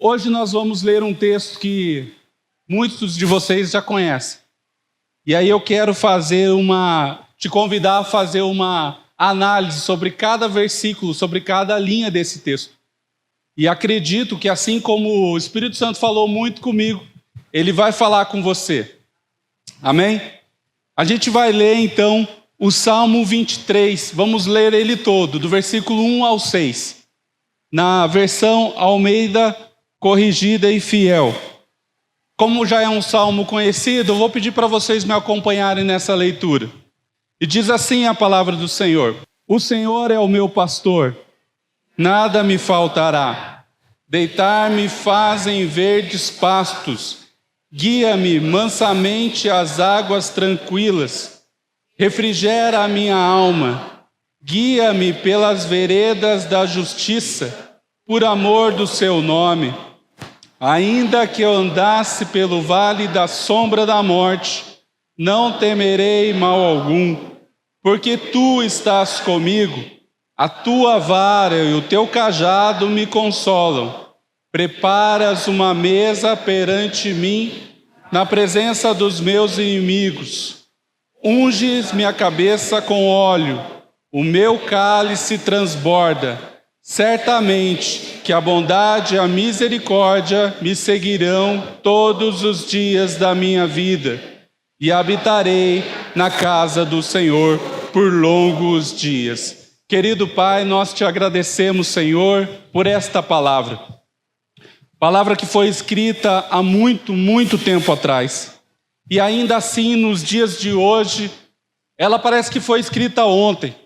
Hoje nós vamos ler um texto que muitos de vocês já conhecem. E aí eu quero te convidar a fazer uma análise sobre cada versículo, sobre cada linha desse texto. E acredito que assim como o Espírito Santo falou muito comigo, ele vai falar com você. Amém? A gente vai ler então o Salmo 23, vamos ler ele todo, do versículo 1 ao 6. Na versão Almeida Corrigida e Fiel. Como já é um salmo conhecido, eu vou pedir para vocês me acompanharem nessa leitura. E diz assim a palavra do Senhor: O Senhor é o meu pastor, nada me faltará. Deitar-me faz em verdes pastos, guia-me mansamente às águas tranquilas. Refrigera a minha alma, guia-me pelas veredas da justiça, por amor do seu nome. Ainda que eu andasse pelo vale da sombra da morte, não temerei mal algum, porque tu estás comigo, a tua vara e o teu cajado me consolam. Preparas uma mesa perante mim, na presença dos meus inimigos. Unges minha cabeça com óleo, o meu cálice transborda. Certamente que a bondade e a misericórdia me seguirão todos os dias da minha vida, e habitarei na casa do Senhor por longos dias. Querido Pai, nós te agradecemos, Senhor, por esta palavra. Palavra que foi escrita há muito, muito tempo atrás. E ainda assim, nos dias de hoje, ela parece que foi escrita ontem.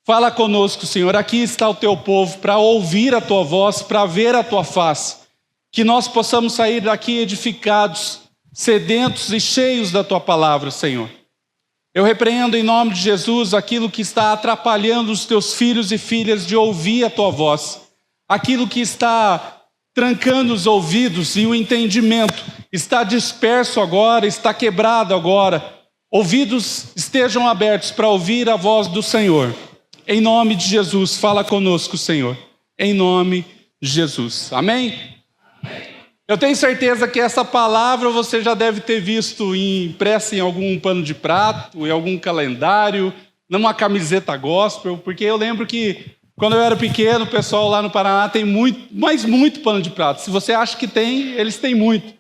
Fala conosco, Senhor, aqui está o teu povo para ouvir a tua voz, para ver a tua face. Que nós possamos sair daqui edificados, sedentos e cheios da tua palavra, Senhor. Eu repreendo em nome de Jesus aquilo que está atrapalhando os teus filhos e filhas de ouvir a tua voz. Aquilo que está trancando os ouvidos e o entendimento. Está disperso agora, está quebrado agora. Ouvidos estejam abertos para ouvir a voz do Senhor. Em nome de Jesus, fala conosco, Senhor. Em nome de Jesus. Amém? Amém? Eu tenho certeza que essa palavra você já deve ter visto impressa em algum pano de prato, em algum calendário, numa camiseta gospel, porque eu lembro que quando eu era pequeno, o pessoal lá no Paraná tem muito, mas muito pano de prato. Se você acha que tem, eles têm muito.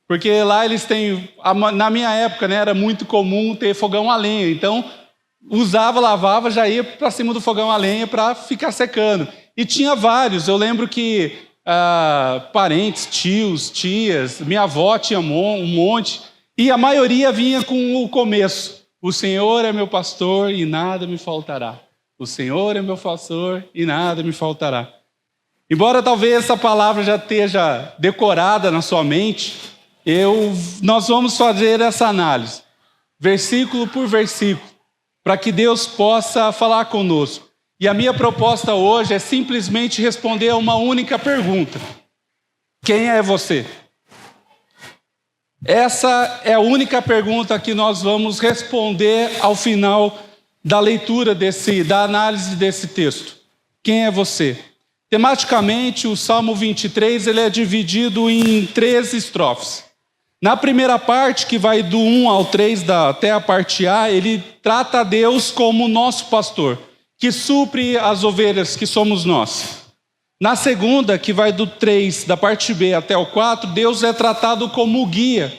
Porque lá eles têm, na minha época, né, era muito comum ter fogão a lenha, então usava, lavava, já ia para cima do fogão a lenha para ficar secando. E tinha vários, eu lembro que parentes, tios, tias, minha avó tinha um monte, e a maioria vinha com o começo: o Senhor é meu pastor e nada me faltará. O Senhor é meu pastor e nada me faltará. Embora talvez essa palavra já esteja decorada na sua mente, nós vamos fazer essa análise, versículo por versículo, para que Deus possa falar conosco. E a minha proposta hoje é simplesmente responder a uma única pergunta: quem é você? Essa é a única pergunta que nós vamos responder ao final da leitura da análise desse texto. Quem é você? Tematicamente, o Salmo 23 ele é dividido em 3 estrofes. Na primeira parte, que vai do 1 ao 3 até a parte A, ele trata Deus como nosso pastor, que supre as ovelhas que somos nós. Na segunda, que vai do 3, da parte B até o 4, Deus é tratado como guia,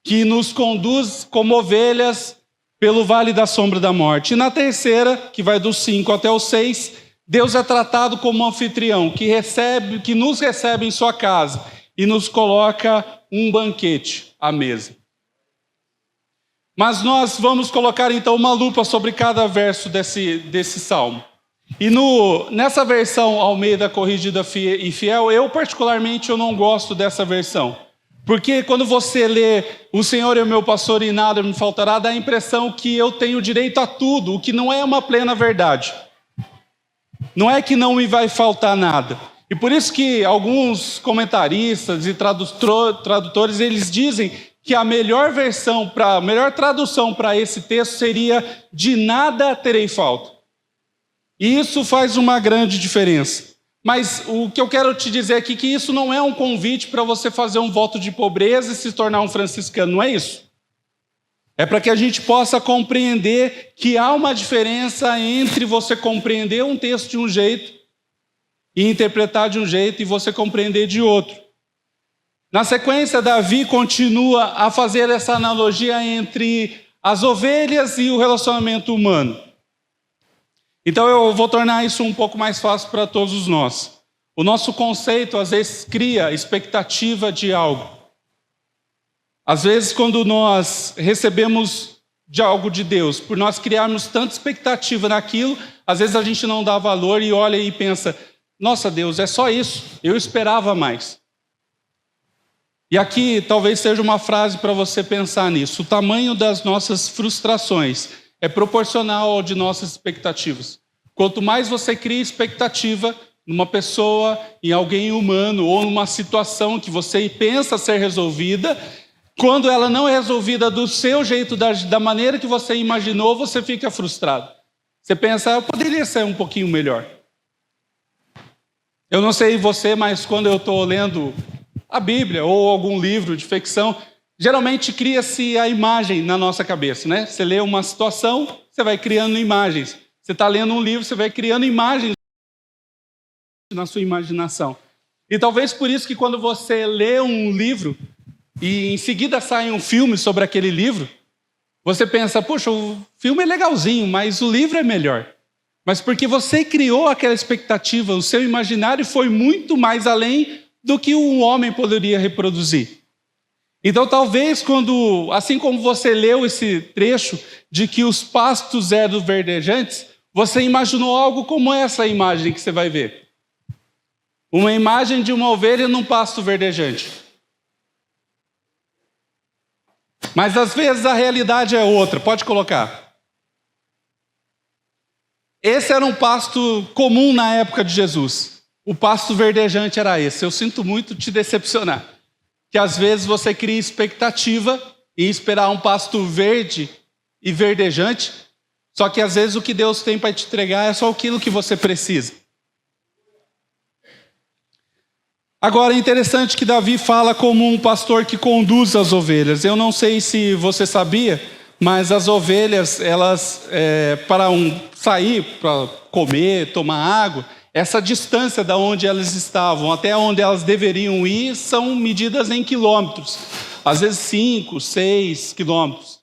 que nos conduz como ovelhas pelo vale da sombra da morte. E na terceira, que vai do 5 até o 6, Deus é tratado como anfitrião, que nos recebe em sua casa e nos coloca um banquete à mesa. Mas nós vamos colocar então uma lupa sobre cada verso desse salmo. E nessa versão Almeida Corrigida e Fiel, eu particularmente não gosto dessa versão. Porque quando você lê o Senhor é o meu pastor e nada me faltará, dá a impressão que eu tenho direito a tudo, o que não é uma plena verdade. Não é que não me vai faltar nada. E por isso que alguns comentaristas e tradutores, eles dizem que a melhor tradução para esse texto seria: de nada terei falta. E isso faz uma grande diferença. Mas o que eu quero te dizer aqui é que isso não é um convite para você fazer um voto de pobreza e se tornar um franciscano, não é isso. É para que a gente possa compreender que há uma diferença entre você compreender um texto de um jeito e interpretar de um jeito e você compreender de outro. Na sequência, Davi continua a fazer essa analogia entre as ovelhas e o relacionamento humano. Então eu vou tornar isso um pouco mais fácil para todos nós. O nosso conceito, às vezes, cria expectativa de algo. Às vezes, quando nós recebemos de algo de Deus, por nós criarmos tanta expectativa naquilo, às vezes a gente não dá valor e olha e pensa, nossa Deus, é só isso, eu esperava mais. E aqui talvez seja uma frase para você pensar nisso. O tamanho das nossas frustrações é proporcional ao de nossas expectativas. Quanto mais você cria expectativa numa pessoa, em alguém humano, ou numa situação que você pensa ser resolvida, quando ela não é resolvida do seu jeito, da maneira que você imaginou, você fica frustrado. Você pensa, eu poderia ser um pouquinho melhor. Eu não sei você, mas quando eu estou lendo a Bíblia ou algum livro de ficção, geralmente cria-se a imagem na nossa cabeça, né? Você lê uma situação, você vai criando imagens. Você está lendo um livro, você vai criando imagens na sua imaginação. E talvez por isso que quando você lê um livro e em seguida sai um filme sobre aquele livro, você pensa, poxa, o filme é legalzinho, mas o livro é melhor. Mas porque você criou aquela expectativa, o seu imaginário foi muito mais além do que um homem poderia reproduzir. Então, talvez, assim como você leu esse trecho de que os pastos eram verdejantes, você imaginou algo como essa imagem que você vai ver. Uma imagem de uma ovelha num pasto verdejante. Mas, às vezes, a realidade é outra. Pode colocar. Esse era um pasto comum na época de Jesus. O pasto verdejante era esse. Eu sinto muito te decepcionar. Que às vezes você cria expectativa em esperar um pasto verde e verdejante, só que às vezes o que Deus tem para te entregar é só aquilo que você precisa. Agora é interessante que Davi fala como um pastor que conduz as ovelhas. Eu não sei se você sabia, mas as ovelhas, elas, para sair, para comer, tomar água, essa distância da onde elas estavam até onde elas deveriam ir são medidas em quilômetros. Às vezes 5, 6 quilômetros.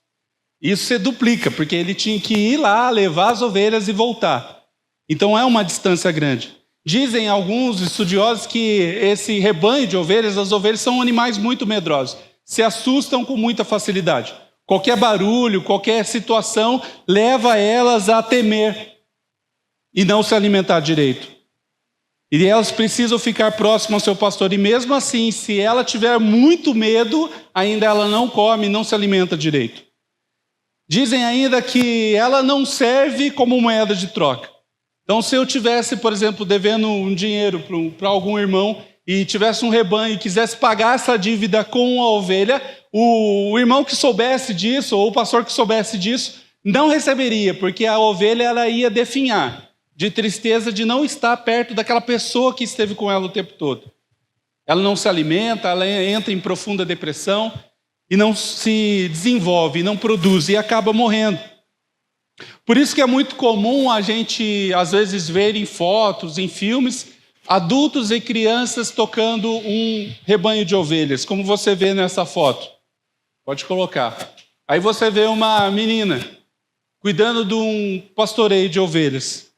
Isso se duplica, porque ele tinha que ir lá, levar as ovelhas e voltar. Então é uma distância grande. Dizem alguns estudiosos que esse rebanho de ovelhas, as ovelhas são animais muito medrosos. Se assustam com muita facilidade. Qualquer barulho, qualquer situação leva elas a temer e não se alimentar direito. E elas precisam ficar próximas ao seu pastor. E mesmo assim, se ela tiver muito medo, ainda ela não come, não se alimenta direito. Dizem ainda que ela não serve como moeda de troca. Então, se eu tivesse, por exemplo, devendo um dinheiro para algum irmão e tivesse um rebanho e quisesse pagar essa dívida com a ovelha, o irmão que soubesse disso, ou o pastor que soubesse disso, não receberia, porque a ovelha ela ia definhar de tristeza de não estar perto daquela pessoa que esteve com ela o tempo todo. Ela não se alimenta, ela entra em profunda depressão e não se desenvolve, não produz e acaba morrendo. Por isso que é muito comum a gente, às vezes, ver em fotos, em filmes, adultos e crianças tocando um rebanho de ovelhas, como você vê nessa foto. Pode colocar. Aí você vê uma menina cuidando de um pastoreio de ovelhas.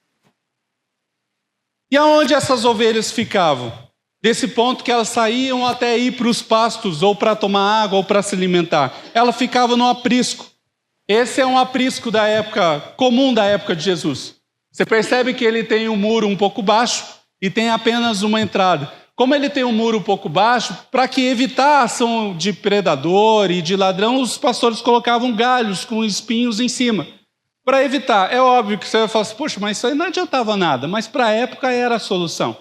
E aonde essas ovelhas ficavam? Desse ponto que elas saíam até ir para os pastos, ou para tomar água, ou para se alimentar. Ela ficava no aprisco. Esse é um aprisco da época, comum da época de Jesus. Você percebe que ele tem um muro um pouco baixo e tem apenas uma entrada. Como ele tem um muro um pouco baixo, para que evitar a ação de predador e de ladrão, os pastores colocavam galhos com espinhos em cima. Para evitar. É óbvio que você vai falar assim, poxa, mas isso aí não adiantava nada. Mas para a época era a solução.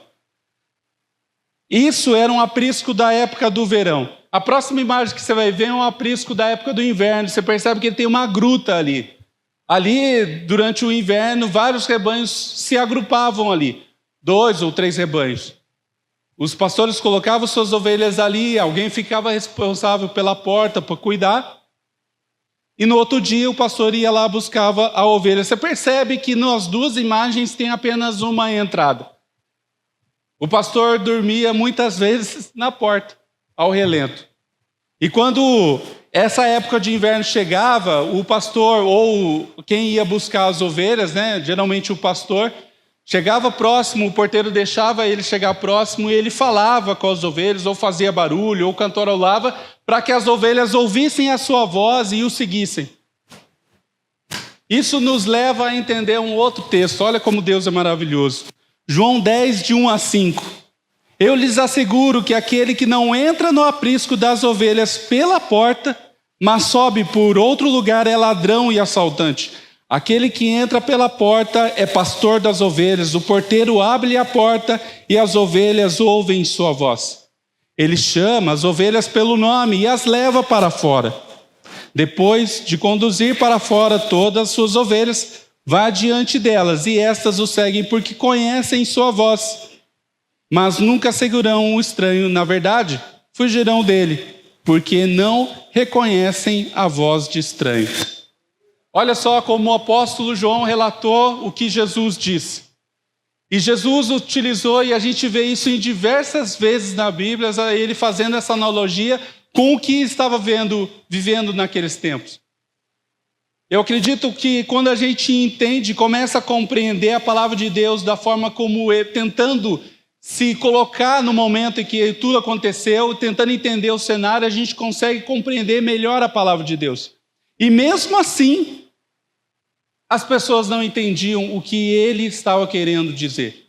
Isso era um aprisco da época do verão. A próxima imagem que você vai ver é um aprisco da época do inverno. Você percebe que ele tem uma gruta ali. Ali, durante o inverno, vários rebanhos se agrupavam ali. 2 ou 3 rebanhos. Os pastores colocavam suas ovelhas ali, alguém ficava responsável pela porta para cuidar. E no outro dia o pastor ia lá, buscava a ovelha. Você percebe que nas duas imagens tem apenas uma entrada. O pastor dormia muitas vezes na porta, ao relento. E quando essa época de inverno chegava, o pastor ou quem ia buscar as ovelhas, né, geralmente o pastor, chegava próximo, o porteiro deixava ele chegar próximo e ele falava com as ovelhas, ou fazia barulho, ou cantarolava, para que as ovelhas ouvissem a sua voz e o seguissem. Isso nos leva a entender um outro texto. Olha como Deus é maravilhoso. João 10, de 1 a 5. Eu lhes asseguro que aquele que não entra no aprisco das ovelhas pela porta, mas sobe por outro lugar, é ladrão e assaltante. Aquele que entra pela porta é pastor das ovelhas. O porteiro abre a porta e as ovelhas ouvem sua voz. Ele chama as ovelhas pelo nome e as leva para fora. Depois de conduzir para fora todas as suas ovelhas, vá diante delas e estas o seguem porque conhecem sua voz. Mas nunca seguirão o estranho, na verdade, fugirão dele, porque não reconhecem a voz de estranho. Olha só como o apóstolo João relatou o que Jesus disse. E Jesus utilizou, e a gente vê isso em diversas vezes na Bíblia, ele fazendo essa analogia com o que estava vivendo naqueles tempos. Eu acredito que quando a gente entende, começa a compreender a palavra de Deus da forma como tentando se colocar no momento em que tudo aconteceu, tentando entender o cenário, a gente consegue compreender melhor a palavra de Deus. E mesmo assim, as pessoas não entendiam o que ele estava querendo dizer.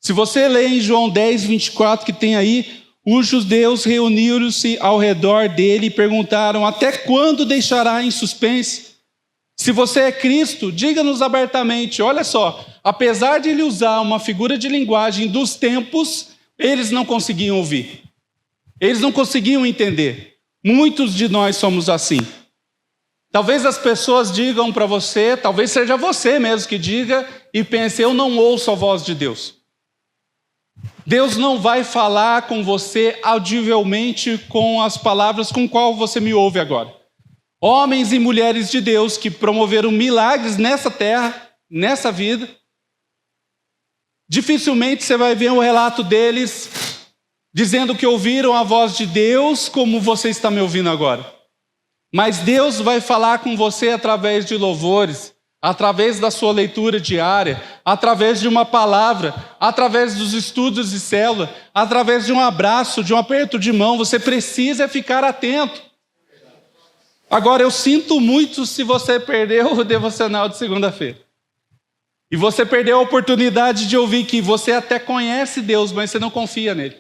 Se você lê em João 10, 24, que tem aí, os judeus reuniram-se ao redor dele e perguntaram: até quando deixará em suspense? Se você é Cristo, diga-nos abertamente. Olha só, apesar de ele usar uma figura de linguagem dos tempos, eles não conseguiam ouvir. Eles não conseguiam entender. Muitos de nós somos assim. Talvez as pessoas digam para você, talvez seja você mesmo que diga e pense: eu não ouço a voz de Deus. Deus não vai falar com você audivelmente com as palavras com qual você me ouve agora. Homens e mulheres de Deus que promoveram milagres nessa terra, nessa vida, dificilmente você vai ver um relato deles dizendo que ouviram a voz de Deus como você está me ouvindo agora. Mas Deus vai falar com você através de louvores, através da sua leitura diária, através de uma palavra, através dos estudos de célula, através de um abraço, de um aperto de mão. Você precisa ficar atento. Agora, eu sinto muito se você perdeu o devocional de segunda-feira. E você perdeu a oportunidade de ouvir que você até conhece Deus, mas você não confia nele.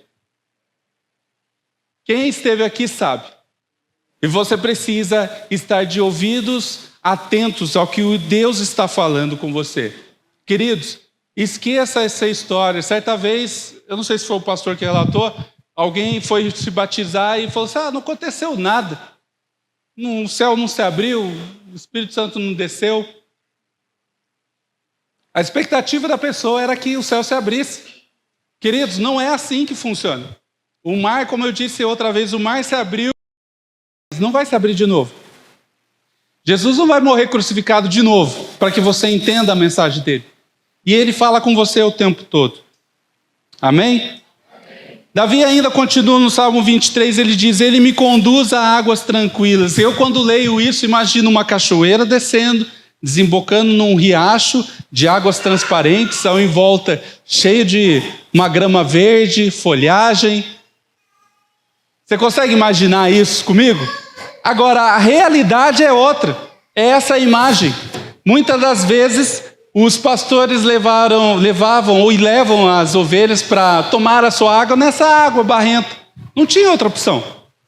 Quem esteve aqui sabe. E você precisa estar de ouvidos atentos ao que o Deus está falando com você. Queridos, esqueça essa história. Certa vez, eu não sei se foi o pastor que relatou, alguém foi se batizar e falou assim: não aconteceu nada. O céu não se abriu, o Espírito Santo não desceu. A expectativa da pessoa era que o céu se abrisse. Queridos, não é assim que funciona. O mar, como eu disse outra vez, o mar se abriu, mas não vai se abrir de novo. Jesus não vai morrer crucificado de novo, para que você entenda a mensagem dele. E ele fala com você o tempo todo. Amém? Davi ainda continua no Salmo 23, ele diz: ele me conduz a águas tranquilas. Eu, quando leio isso, imagino uma cachoeira descendo, desembocando num riacho de águas transparentes, ao em volta cheio de uma grama verde, folhagem. Você consegue imaginar isso comigo? Agora, a realidade é outra, é essa imagem. Muitas das vezes, os pastores levavam ou levam as ovelhas para tomar a sua água nessa água barrenta. Não tinha outra opção,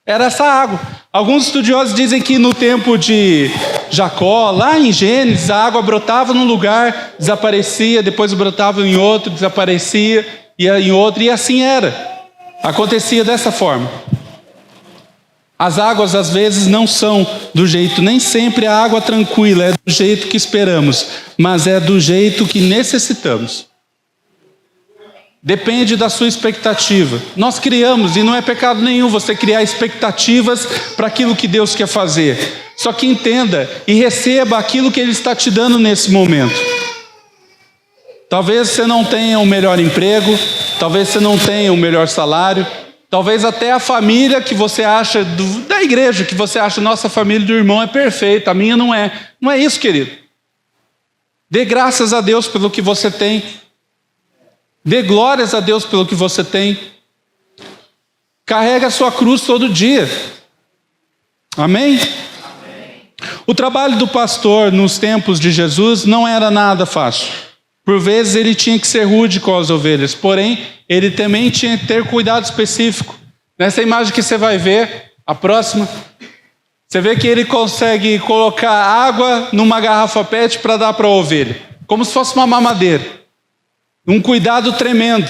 era essa água. Alguns estudiosos dizem que no tempo de Jacó, lá em Gênesis, a água brotava num lugar, desaparecia, depois brotava em outro, desaparecia, ia em outro, e assim era. Acontecia dessa forma. As águas às vezes não são do jeito, nem sempre a água tranquila é do jeito que esperamos, mas é do jeito que necessitamos. Depende da sua expectativa. Nós criamos, e não é pecado nenhum você criar expectativas para aquilo que Deus quer fazer. Só que entenda e receba aquilo que Ele está te dando nesse momento. Talvez você não tenha o melhor emprego, talvez você não tenha o melhor salário, talvez até a família que você acha, da igreja, que você acha, nossa família do irmão é perfeita, a minha não é. Não é isso, querido. Dê graças a Deus pelo que você tem. Dê glórias a Deus pelo que você tem. Carrega a sua cruz todo dia. Amém? O trabalho do pastor nos tempos de Jesus não era nada fácil. Por vezes ele tinha que ser rude com as ovelhas, porém ele também tinha que ter cuidado específico. Nessa imagem que você vai ver, a próxima, você vê que ele consegue colocar água numa garrafa PET para dar para a ovelha, como se fosse uma mamadeira. Um cuidado tremendo.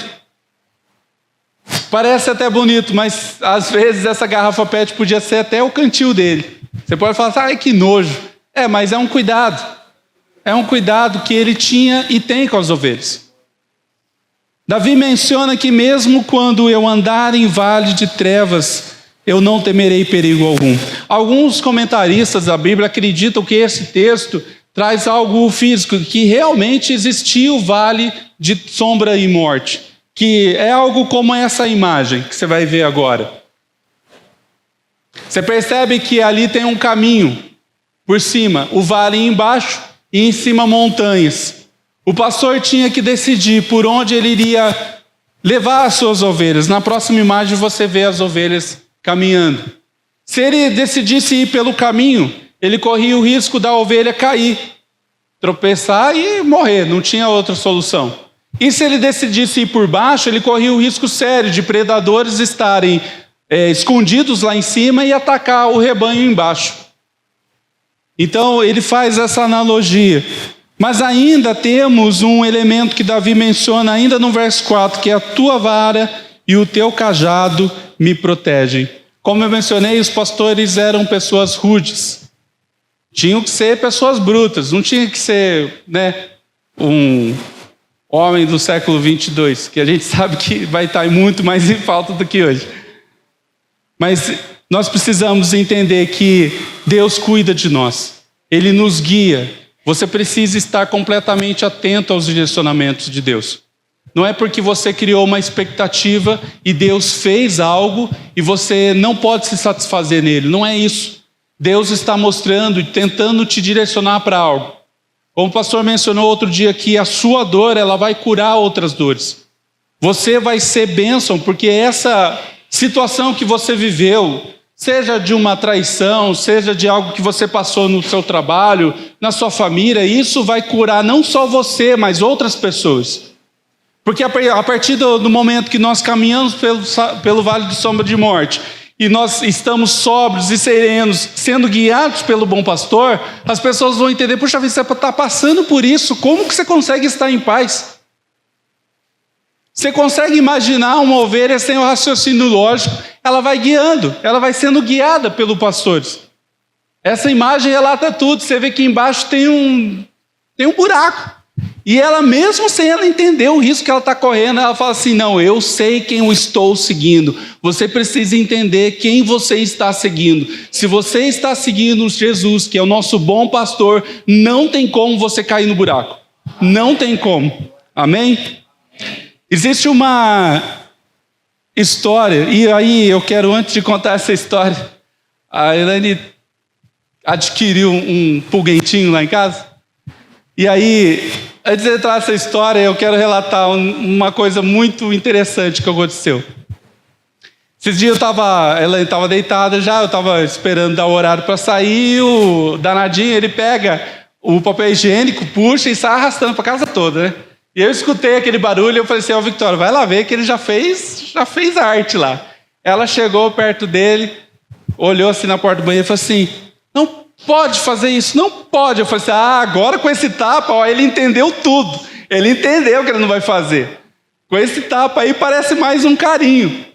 Parece até bonito, mas às vezes essa garrafa PET podia ser até o cantil dele. Você pode falar assim, ai que nojo. Mas é um cuidado. É um cuidado que ele tinha e tem com as ovelhas. Davi menciona que mesmo quando eu andar em vale de trevas, eu não temerei perigo algum. Alguns comentaristas da Bíblia acreditam que esse texto traz algo físico, que realmente existia o vale de sombra e morte, que é algo como essa imagem que você vai ver agora. Você percebe que ali tem um caminho por cima, o vale embaixo e em cima montanhas. O pastor tinha que decidir por onde ele iria levar as suas ovelhas. Na próxima imagem você vê as ovelhas caminhando. Se ele decidisse ir pelo caminho, ele corria o risco da ovelha cair, tropeçar e morrer, não tinha outra solução. E se ele decidisse ir por baixo, ele corria o risco sério de predadores estarem escondidos lá em cima e atacar o rebanho embaixo. Então ele faz essa analogia. Mas ainda temos um elemento que Davi menciona ainda no verso 4, que é a tua vara e o teu cajado me protegem. Como eu mencionei, os pastores eram pessoas rudes. Tinham que ser pessoas brutas, não tinha que ser um homem do século 22, que a gente sabe que vai estar muito mais em falta do que hoje. Mas nós precisamos entender que Deus cuida de nós, Ele nos guia. Você precisa estar completamente atento aos direcionamentos de Deus. Não é porque você criou uma expectativa e Deus fez algo e você não pode se satisfazer nele, não é isso. Deus está mostrando e tentando te direcionar para algo. Como o pastor mencionou outro dia que a sua dor, ela vai curar outras dores. Você vai ser bênção, porque essa situação que você viveu, seja de uma traição, seja de algo que você passou no seu trabalho, na sua família, isso vai curar não só você, mas outras pessoas. Porque a partir do momento que nós caminhamos pelo vale de sombra de morte, e nós estamos sóbrios e serenos, sendo guiados pelo bom pastor, as pessoas vão entender, puxa vida, você está passando por isso, como que você consegue estar em paz? Você consegue imaginar uma ovelha sem o raciocínio lógico? Ela vai guiando, ela vai sendo guiada pelos pastores. Essa imagem relata tudo, você vê que embaixo tem um buraco. E ela, mesmo sem ela entender o risco que ela está correndo, ela fala assim, não, eu sei quem eu estou seguindo. Você precisa entender quem você está seguindo. Se você está seguindo Jesus, que é o nosso bom pastor, não tem como você cair no buraco. Não tem como. Amém? Existe uma história, e aí eu quero, antes de contar essa história, a Elaine adquiriu um pulguentinho lá em casa, e aí, antes de entrar nessa história, eu quero relatar uma coisa muito interessante que aconteceu. Esses dias ela estava deitada já, eu estava esperando dar o horário para sair, o danadinho, ele pega o papel higiênico, puxa e sai arrastando para a casa toda, né? E eu escutei aquele barulho e eu falei assim, Victória, vai lá ver que ele já fez arte lá. Ela chegou perto dele, olhou assim na porta do banheiro e falou assim, não pode fazer isso, não pode. Eu falei assim, agora com esse tapa, ele entendeu tudo. Ele entendeu que ele não vai fazer. Com esse tapa aí parece mais um carinho.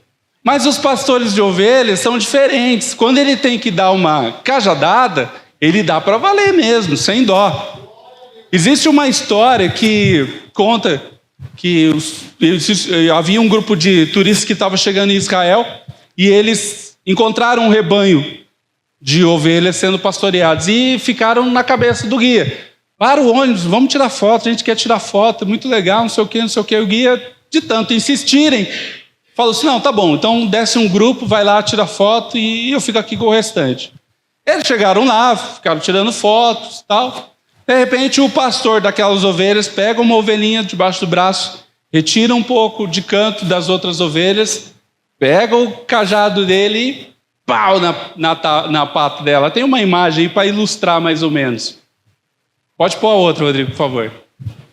Mas os pastores de ovelhas são diferentes. Quando ele tem que dar uma cajadada, ele dá para valer mesmo, sem dó. Existe uma história que conta havia um grupo de turistas que estava chegando em Israel e eles encontraram um rebanho de ovelhas sendo pastoreados e ficaram na cabeça do guia. Para o ônibus, vamos tirar foto, a gente quer tirar foto, muito legal, não sei o que, não sei o que. O guia, de tanto insistirem, falou assim, não, tá bom, então desce um grupo, vai lá, tira foto e eu fico aqui com o restante. Eles chegaram lá, ficaram tirando fotos e tal. De repente, o pastor daquelas ovelhas pega uma ovelhinha debaixo do braço, retira um pouco de canto das outras ovelhas, pega o cajado dele e pau na pata dela. Tem uma imagem aí para ilustrar mais ou menos. Pode pôr a outra, Rodrigo, por favor.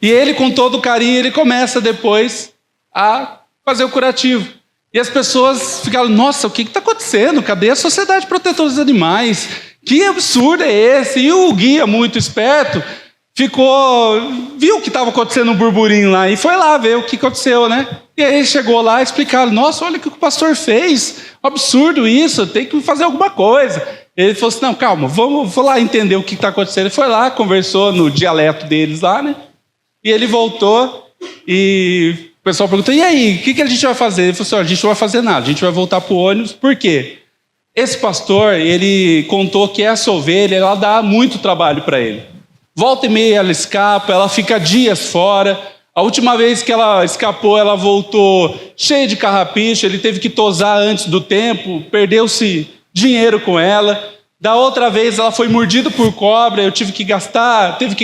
E ele, com todo carinho, ele começa depois a fazer o curativo. E as pessoas ficaram, nossa, o que está acontecendo? Cadê a Sociedade Protetora dos Animais? Que absurdo é esse? E o guia, muito esperto, viu o que estava acontecendo no burburinho lá e foi lá ver o que aconteceu, né? E aí ele chegou lá e explicaram, nossa, olha o que o pastor fez, absurdo isso, tem que fazer alguma coisa. Ele falou assim, não, calma, vou lá entender o que está acontecendo. Ele foi lá, conversou no dialeto deles lá, né? E ele voltou e o pessoal perguntou, e aí, o que a gente vai fazer? Ele falou assim, a gente não vai fazer nada, a gente vai voltar para o ônibus, por quê? Esse pastor, ele contou que essa ovelha, ela dá muito trabalho para ele. Volta e meia ela escapa, ela fica dias fora. A última vez que ela escapou, ela voltou cheia de carrapicho, ele teve que tosar antes do tempo, perdeu-se dinheiro com ela. Da outra vez ela foi mordida por cobra, teve que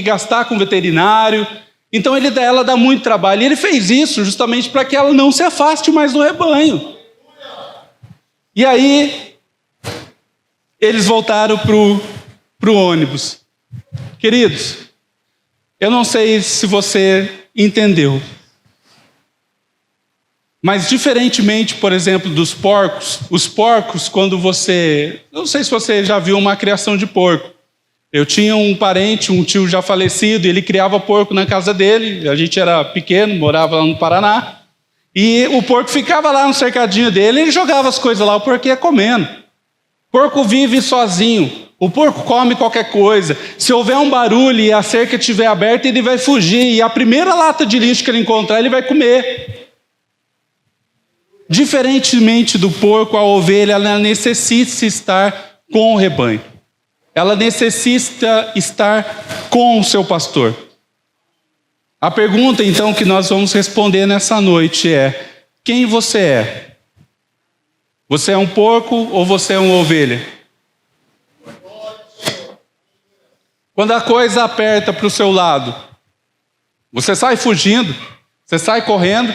gastar com veterinário. Então ela dá muito trabalho. E ele fez isso justamente para que ela não se afaste mais do rebanho. E aí eles voltaram para o ônibus. Queridos, eu não sei se você entendeu, mas diferentemente, por exemplo, dos porcos, os porcos, quando não sei se você já viu uma criação de porco. Eu tinha um parente, um tio já falecido, ele criava porco na casa dele, a gente era pequeno, morava lá no Paraná, e o porco ficava lá no cercadinho dele, ele jogava as coisas lá, o porco ia comendo. O porco vive sozinho. O porco come qualquer coisa. Se houver um barulho e a cerca estiver aberta, ele vai fugir. E a primeira lata de lixo que ele encontrar, ele vai comer. Diferentemente do porco, a ovelha, ela necessita estar com o rebanho. Ela necessita estar com o seu pastor. A pergunta, então, que nós vamos responder nessa noite é: quem você é? Você é um porco ou você é uma ovelha? Quando a coisa aperta para o seu lado, você sai fugindo? Você sai correndo?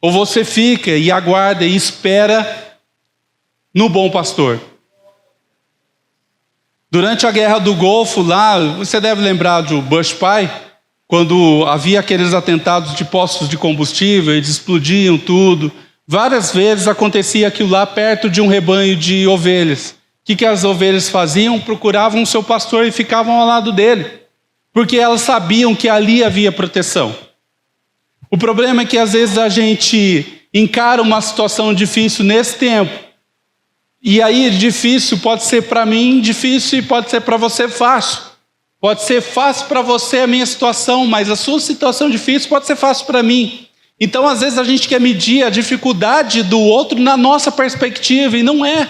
Ou você fica e aguarda e espera no bom pastor? Durante a Guerra do Golfo, lá, você deve lembrar do Bush pai, quando havia aqueles atentados de postos de combustível, eles explodiam tudo. Várias vezes acontecia aquilo lá perto de um rebanho de ovelhas. O que as ovelhas faziam? Procuravam o seu pastor e ficavam ao lado dele, porque elas sabiam que ali havia proteção. O problema é que às vezes a gente encara uma situação difícil nesse tempo, e aí difícil pode ser para mim difícil e pode ser para você fácil. Pode ser fácil para você a minha situação, mas a sua situação difícil pode ser fácil para mim. Então às vezes a gente quer medir a dificuldade do outro na nossa perspectiva, e não é.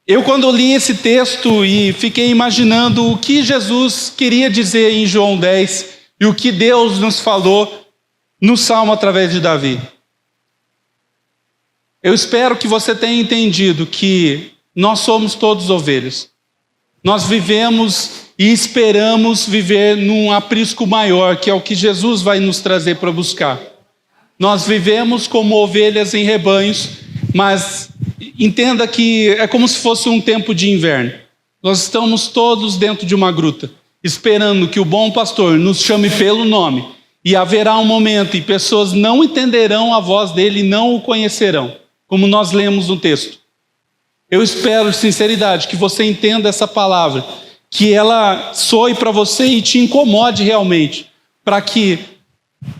Eu, quando li esse texto e fiquei imaginando o que Jesus queria dizer em João 10 e o que Deus nos falou no Salmo através de Davi. Eu espero que você tenha entendido que nós somos todos ovelhas. Nós vivemos e esperamos viver num aprisco maior, que é o que Jesus vai nos trazer para buscar. Nós vivemos como ovelhas em rebanhos, mas entenda que é como se fosse um tempo de inverno. Nós estamos todos dentro de uma gruta, esperando que o bom pastor nos chame pelo nome. E haverá um momento em que pessoas não entenderão a voz dele e não o conhecerão, como nós lemos no texto. Eu espero, de sinceridade, que você entenda essa palavra, que ela soe para você e te incomode realmente, para que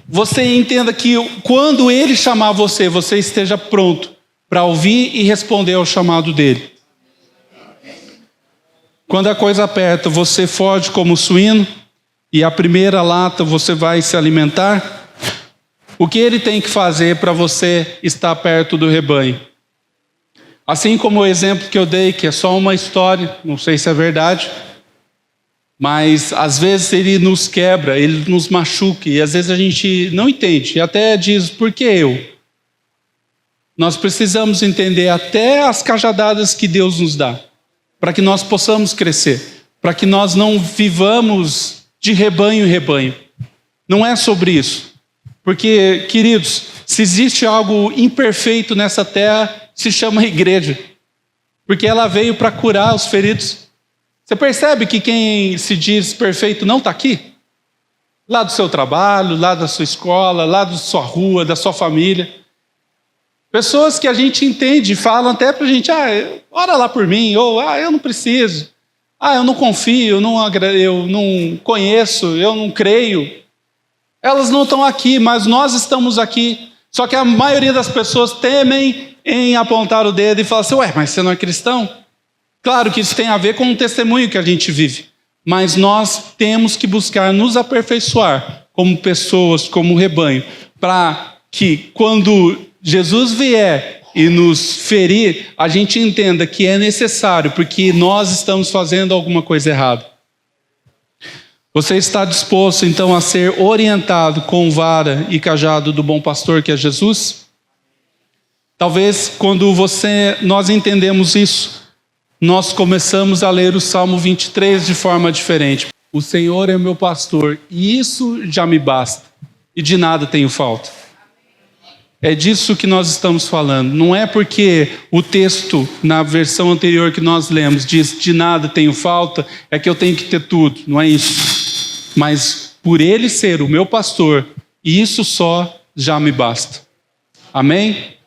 você entenda que quando ele chamar você, você esteja pronto para ouvir e responder ao chamado dele. Quando a coisa aperta, você foge como suíno, e a primeira lata você vai se alimentar, o que ele tem que fazer para você estar perto do rebanho? Assim como o exemplo que eu dei, que é só uma história, não sei se é verdade, mas às vezes ele nos quebra, ele nos machuca, e às vezes a gente não entende, e até diz, por que eu? Nós precisamos entender até as cajadadas que Deus nos dá, para que nós possamos crescer, para que nós não vivamos de rebanho em rebanho. Não é sobre isso. Porque, queridos, se existe algo imperfeito nessa terra, se chama igreja. Porque ela veio para curar os feridos. Você percebe que quem se diz perfeito não está aqui? Lá do seu trabalho, lá da sua escola, lá da sua rua, da sua família. Pessoas que a gente entende, falam até para a gente, ora lá por mim, ou eu não preciso, eu não confio, eu não conheço, eu não creio. Elas não estão aqui, mas nós estamos aqui. Só que a maioria das pessoas temem em apontar o dedo e falar assim, mas você não é cristão? Claro que isso tem a ver com o testemunho que a gente vive, mas nós temos que buscar nos aperfeiçoar como pessoas, como rebanho, para que quando Jesus vier e nos ferir, a gente entenda que é necessário, porque nós estamos fazendo alguma coisa errada. Você está disposto, então, a ser orientado com vara e cajado do bom pastor, que é Jesus? Talvez, quando nós entendemos isso, nós começamos a ler o Salmo 23 de forma diferente. O Senhor é meu pastor, e isso já me basta, e de nada tenho falta. É disso que nós estamos falando. Não é porque o texto, na versão anterior que nós lemos, diz de nada tenho falta, é que eu tenho que ter tudo. Não é isso. Mas por ele ser o meu pastor, isso só já me basta. Amém?